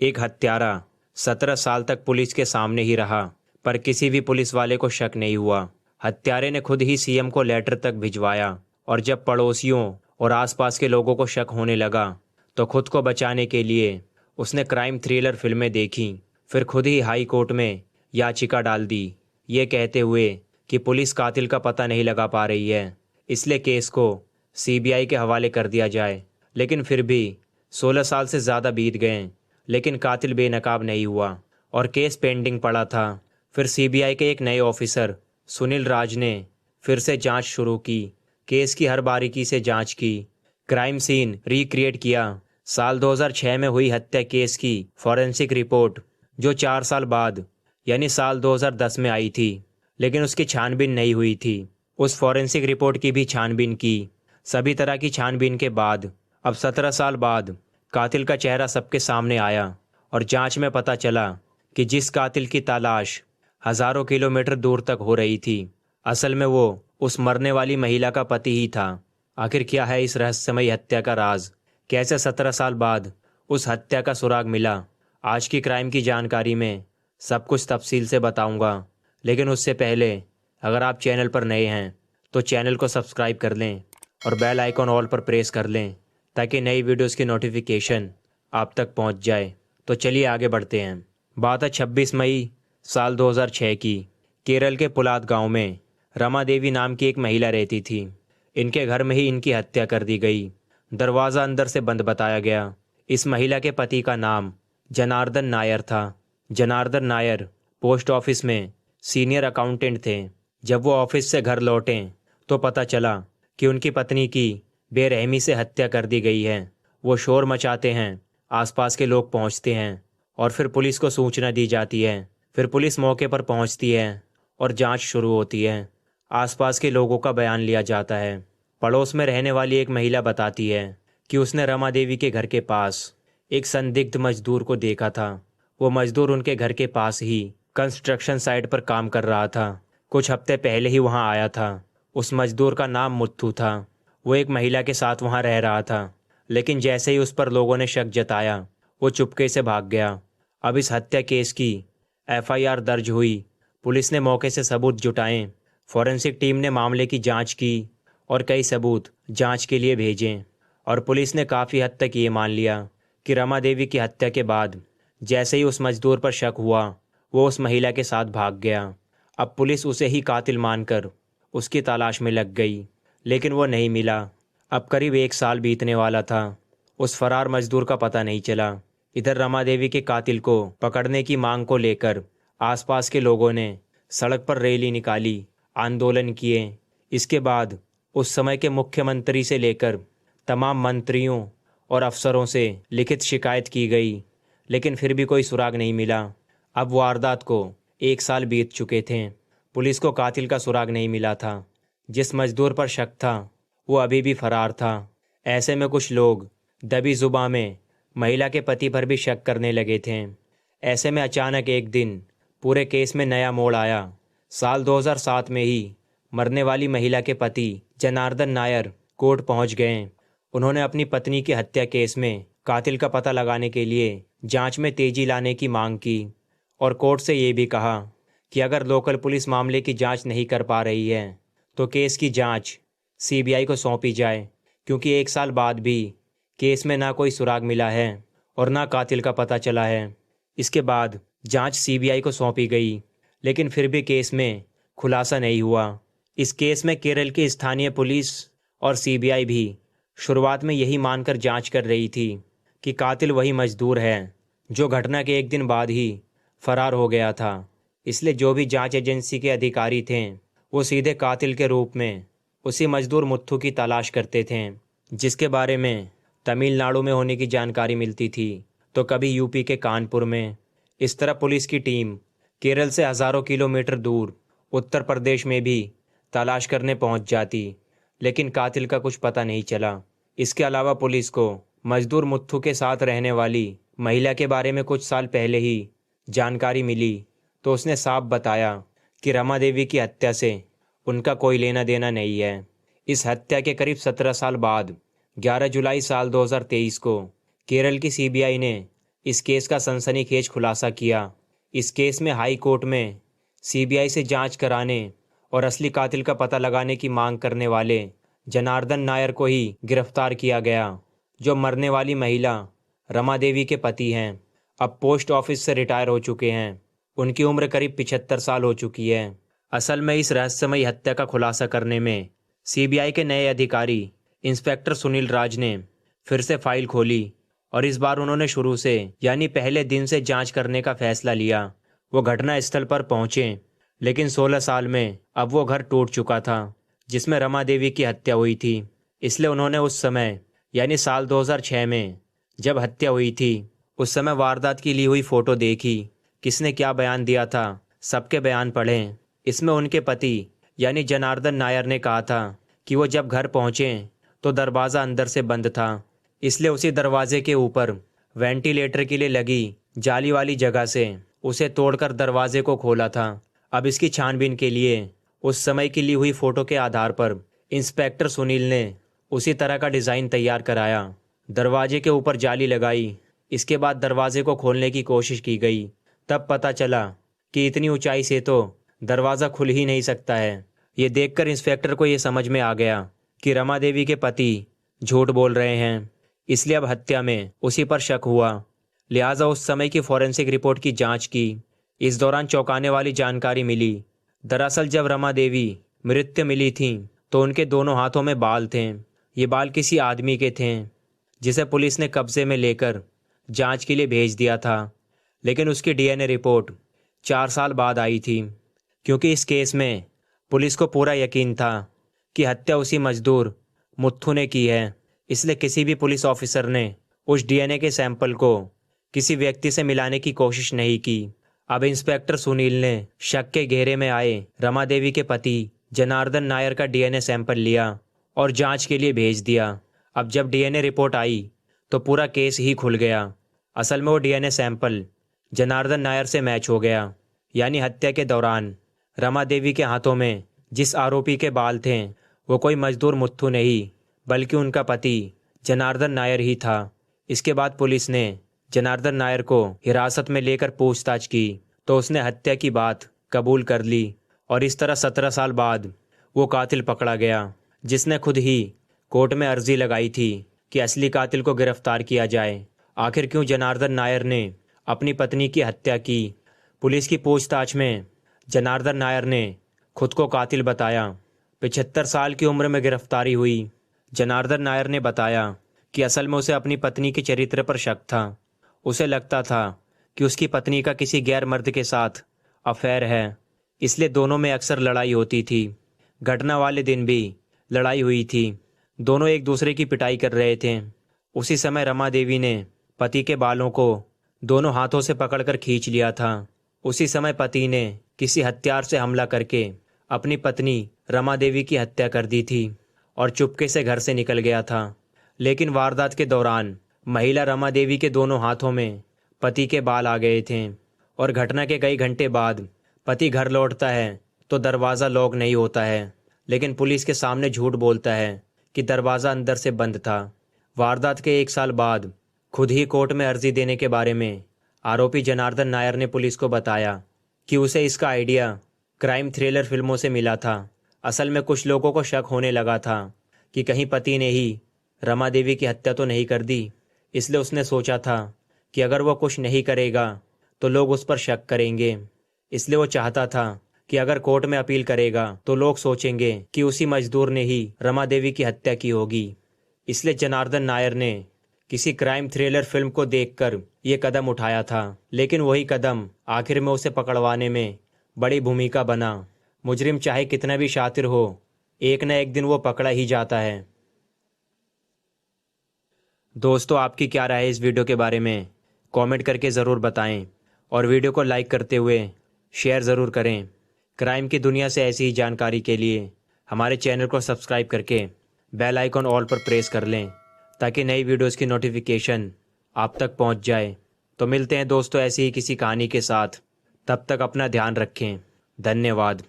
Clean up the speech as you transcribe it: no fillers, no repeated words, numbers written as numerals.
एक हत्यारा 17 साल तक पुलिस के सामने ही रहा, पर किसी भी पुलिस वाले को शक नहीं हुआ। हत्यारे ने खुद ही सीएम को लेटर तक भिजवाया और जब पड़ोसियों और आसपास के लोगों को शक होने लगा तो खुद को बचाने के लिए उसने क्राइम थ्रिलर फिल्में देखी। फिर खुद ही हाई कोर्ट में याचिका डाल दी, ये कहते हुए कि पुलिस कातिल का पता नहीं लगा पा रही है, इसलिए केस को सीबीआई के हवाले कर दिया जाए। लेकिन फिर भी 16 साल से ज़्यादा बीत गए, लेकिन कातिल बेनकाब नहीं हुआ और केस पेंडिंग पड़ा था। फिर सीबीआई के एक नए ऑफिसर सुनील राज ने फिर से जांच शुरू की, केस की हर बारीकी से जांच की, क्राइम सीन रिक्रिएट किया। साल 2006 में हुई हत्या केस की फॉरेंसिक रिपोर्ट जो 4 साल बाद यानी साल 2010 में आई थी, लेकिन उसकी छानबीन नहीं हुई थी। उस फॉरेंसिक रिपोर्ट की भी छानबीन की। सभी तरह की छानबीन के बाद अब 17 साल बाद कातिल का चेहरा सबके सामने आया और जांच में पता चला कि जिस कातिल की तलाश हजारों किलोमीटर दूर तक हो रही थी, असल में वो उस मरने वाली महिला का पति ही था। आखिर क्या है इस रहस्यमयी हत्या का राज? कैसे 17 साल बाद उस हत्या का सुराग मिला? आज की क्राइम की जानकारी में सब कुछ तफसील से बताऊंगा, लेकिन उससे पहले अगर आप चैनल पर नए हैं तो चैनल को सब्सक्राइब कर लें और बेल आइकॉन ऑल पर प्रेस कर लें ताकि नई वीडियोस की नोटिफिकेशन आप तक पहुंच जाए। तो चलिए आगे बढ़ते हैं। बात है 26 मई साल 2006 की। केरल के पुलाद गांव में रमा देवी नाम की एक महिला रहती थी। इनके घर में ही इनकी हत्या कर दी गई। दरवाज़ा अंदर से बंद बताया गया। इस महिला के पति का नाम जनार्दन नायर था। जनार्दन नायर पोस्ट ऑफिस में सीनियर अकाउंटेंट थे। जब वो ऑफिस से घर लौटे तो पता चला कि उनकी पत्नी की बेरहमी से हत्या कर दी गई है। वो शोर मचाते हैं, आसपास के लोग पहुंचते हैं और फिर पुलिस को सूचना दी जाती है। फिर पुलिस मौके पर पहुंचती है और जांच शुरू होती है। आसपास के लोगों का बयान लिया जाता है। पड़ोस में रहने वाली एक महिला बताती है कि उसने रमा देवी के घर के पास एक संदिग्ध मजदूर को देखा था। वो मजदूर उनके घर के पास ही कंस्ट्रक्शन साइट पर काम कर रहा था। कुछ हफ्ते पहले ही वहां आया था। उस मजदूर का नाम मुत्थू था। वो एक महिला के साथ वहां रह रहा था, लेकिन जैसे ही उस पर लोगों ने शक जताया वो चुपके से भाग गया। अब इस हत्या केस की एफआईआर दर्ज हुई। पुलिस ने मौके से सबूत जुटाए। फॉरेंसिक टीम ने मामले की जांच की और कई सबूत जांच के लिए भेजे और पुलिस ने काफ़ी हद तक ये मान लिया कि रमा देवी की हत्या के बाद जैसे ही उस मजदूर पर शक हुआ वो उस महिला के साथ भाग गया। अब पुलिस उसे ही कातिल मानकर उसकी तलाश में लग गई, लेकिन वो नहीं मिला। अब करीब 1 साल बीतने वाला था। उस फरार मजदूर का पता नहीं चला। इधर रमा देवी के कातिल को पकड़ने की मांग को लेकर आसपास के लोगों ने सड़क पर रैली निकाली, आंदोलन किए। इसके बाद उस समय के मुख्यमंत्री से लेकर तमाम मंत्रियों और अफसरों से लिखित शिकायत की गई, लेकिन फिर भी कोई सुराग नहीं मिला। अब वारदात को 1 साल बीत चुके थे। पुलिस को कातिल का सुराग नहीं मिला था। जिस मजदूर पर शक था वो अभी भी फरार था। ऐसे में कुछ लोग दबी जुबां में महिला के पति पर भी शक करने लगे थे। ऐसे में अचानक एक दिन पूरे केस में नया मोड़ आया। साल 2007 में ही मरने वाली महिला के पति जनार्दन नायर कोर्ट पहुंच गए। उन्होंने अपनी पत्नी की हत्या केस में कातिल का पता लगाने के लिए जांच में तेजी लाने की मांग की और कोर्ट से ये भी कहा कि अगर लोकल पुलिस मामले की जांच नहीं कर पा रही है तो केस की जांच सीबीआई को सौंपी जाए, क्योंकि 1 साल बाद भी केस में ना कोई सुराग मिला है और ना कातिल का पता चला है। इसके बाद जांच सीबीआई को सौंपी गई, लेकिन फिर भी केस में खुलासा नहीं हुआ। इस केस में केरल की स्थानीय पुलिस और सीबीआई भी शुरुआत में यही मानकर जांच कर रही थी कि कातिल वही मजदूर है जो घटना के 1 दिन बाद ही फरार हो गया था। इसलिए जो भी जांच एजेंसी के अधिकारी थे वो सीधे कातिल के रूप में उसी मजदूर मुत्थू की तलाश करते थे, जिसके बारे में तमिलनाडु में होने की जानकारी मिलती थी तो कभी यूपी के कानपुर में। इस तरह पुलिस की टीम केरल से हज़ारों किलोमीटर दूर उत्तर प्रदेश में भी तलाश करने पहुंच जाती, लेकिन कातिल का कुछ पता नहीं चला। इसके अलावा पुलिस को मजदूर मुत्थू के साथ रहने वाली महिला के बारे में कुछ साल पहले ही जानकारी मिली, तो उसने साफ बताया कि रमा देवी की हत्या से उनका कोई लेना देना नहीं है। इस हत्या के करीब 17 साल बाद 11 जुलाई साल 2023 को केरल की सीबीआई ने इस केस का सनसनीखेज खुलासा किया। इस केस में हाई कोर्ट में सीबीआई से जांच कराने और असली कातिल का पता लगाने की मांग करने वाले जनार्दन नायर को ही गिरफ्तार किया गया, जो मरने वाली महिला रमा देवी के पति हैं। अब पोस्ट ऑफिस से रिटायर हो चुके हैं। उनकी उम्र करीब 75 साल हो चुकी है। असल में इस रहस्यमयी हत्या का खुलासा करने में सीबीआई के नए अधिकारी इंस्पेक्टर सुनील राज ने फिर से फाइल खोली और इस बार उन्होंने शुरू से यानी पहले दिन से जांच करने का फैसला लिया। वो घटना स्थल पर पहुंचे, लेकिन 16 साल में अब वो घर टूट चुका था जिसमें रमा देवी की हत्या हुई थी। इसलिए उन्होंने उस समय यानी साल 2006 में जब हत्या हुई थी उस समय वारदात की ली हुई फ़ोटो देखी। किसने क्या बयान दिया था, सबके बयान पढ़े। इसमें उनके पति यानी जनार्दन नायर ने कहा था कि वो जब घर पहुंचे तो दरवाज़ा अंदर से बंद था, इसलिए उसी दरवाजे के ऊपर वेंटिलेटर के लिए लगी जाली वाली जगह से उसे तोड़कर दरवाजे को खोला था। अब इसकी छानबीन के लिए उस समय की ली हुई फ़ोटो के आधार पर इंस्पेक्टर सुनील ने उसी तरह का डिज़ाइन तैयार कराया। दरवाजे के ऊपर जाली लगाई। इसके बाद दरवाजे को खोलने की कोशिश की गई। तब पता चला कि इतनी ऊंचाई से तो दरवाज़ा खुल ही नहीं सकता है। ये देखकर इंस्पेक्टर को ये समझ में आ गया कि रमा देवी के पति झूठ बोल रहे हैं, इसलिए अब हत्या में उसी पर शक हुआ। लिहाजा उस समय की फॉरेंसिक रिपोर्ट की जांच की। इस दौरान चौंकाने वाली जानकारी मिली। दरअसल जब रमा देवी मृत मिली थी तो उनके दोनों हाथों में बाल थे। ये बाल किसी आदमी के थे जिसे पुलिस ने कब्जे में लेकर जांच के लिए भेज दिया था, लेकिन उसकी डीएनए रिपोर्ट 4 साल बाद आई थी। क्योंकि इस केस में पुलिस को पूरा यकीन था कि हत्या उसी मजदूर मुत्थू ने की है, इसलिए किसी भी पुलिस ऑफिसर ने उस डीएनए के सैंपल को किसी व्यक्ति से मिलाने की कोशिश नहीं की। अब इंस्पेक्टर सुनील ने शक के घेरे में आए रमा देवी के पति जनार्दन नायर का डीएनए सैंपल लिया और जांच के लिए भेज दिया। अब जब डीएनए रिपोर्ट आई तो पूरा केस ही खुल गया। असल में वो डीएनए सैंपल जनार्दन नायर से मैच हो गया, यानी हत्या के दौरान रमा देवी के हाथों में जिस आरोपी के बाल थे वो कोई मजदूर मुत्थू नहीं बल्कि उनका पति जनार्दन नायर ही था। इसके बाद पुलिस ने जनार्दन नायर को हिरासत में लेकर पूछताछ की तो उसने हत्या की बात कबूल कर ली और इस तरह 17 साल बाद वो कातिल पकड़ा गया, जिसने खुद ही कोर्ट में अर्जी लगाई थी कि असली कातिल को गिरफ्तार किया जाए। आखिर क्यों जनार्दन नायर ने अपनी पत्नी की हत्या की? पुलिस की पूछताछ में जनार्दन नायर ने खुद को कातिल बताया। 75 साल की उम्र में गिरफ्तारी हुई। जनार्दन नायर ने बताया कि असल में उसे अपनी पत्नी के चरित्र पर शक था। उसे लगता था कि उसकी पत्नी का किसी गैर मर्द के साथ अफेयर है, इसलिए दोनों में अक्सर लड़ाई होती थी। घटना वाले दिन भी लड़ाई हुई थी। दोनों एक दूसरे की पिटाई कर रहे थे। उसी समय रमा देवी ने पति के बालों को दोनों हाथों से पकड़कर खींच लिया था। उसी समय पति ने किसी हत्यार से हमला करके अपनी पत्नी रमा देवी की हत्या कर दी थी और चुपके से घर से निकल गया था। लेकिन वारदात के दौरान महिला रमा देवी के दोनों हाथों में पति के बाल आ गए थे और घटना के कई घंटे बाद पति घर लौटता है तो दरवाज़ा लॉक नहीं होता है, लेकिन पुलिस के सामने झूठ बोलता है कि दरवाज़ा अंदर से बंद था। वारदात के 1 साल बाद खुद ही कोर्ट में अर्जी देने के बारे में आरोपी जनार्दन नायर ने पुलिस को बताया कि उसे इसका आइडिया क्राइम थ्रिलर फिल्मों से मिला था। असल में कुछ लोगों को शक होने लगा था कि कहीं पति ने ही रमा देवी की हत्या तो नहीं कर दी, इसलिए उसने सोचा था कि अगर वो कुछ नहीं करेगा तो लोग उस पर शक करेंगे। इसलिए वो चाहता था कि अगर कोर्ट में अपील करेगा तो लोग सोचेंगे कि उसी मजदूर ने ही रमा देवी की हत्या की होगी। इसलिए जनार्दन नायर ने किसी क्राइम थ्रिलर फिल्म को देखकर ये कदम उठाया था, लेकिन वही कदम आखिर में उसे पकड़वाने में बड़ी भूमिका बना। मुजरिम चाहे कितना भी शातिर हो, एक न एक दिन वो पकड़ा ही जाता है। दोस्तों, आपकी क्या राय है इस वीडियो के बारे में? कमेंट करके ज़रूर बताएं और वीडियो को लाइक करते हुए शेयर ज़रूर करें। क्राइम की दुनिया से ऐसी ही जानकारी के लिए हमारे चैनल को सब्सक्राइब करके बेल आइकन ऑल पर प्रेस कर लें ताकि नई वीडियोस की नोटिफिकेशन आप तक पहुंच जाए। तो मिलते हैं दोस्तों ऐसी ही किसी कहानी के साथ। तब तक अपना ध्यान रखें। धन्यवाद।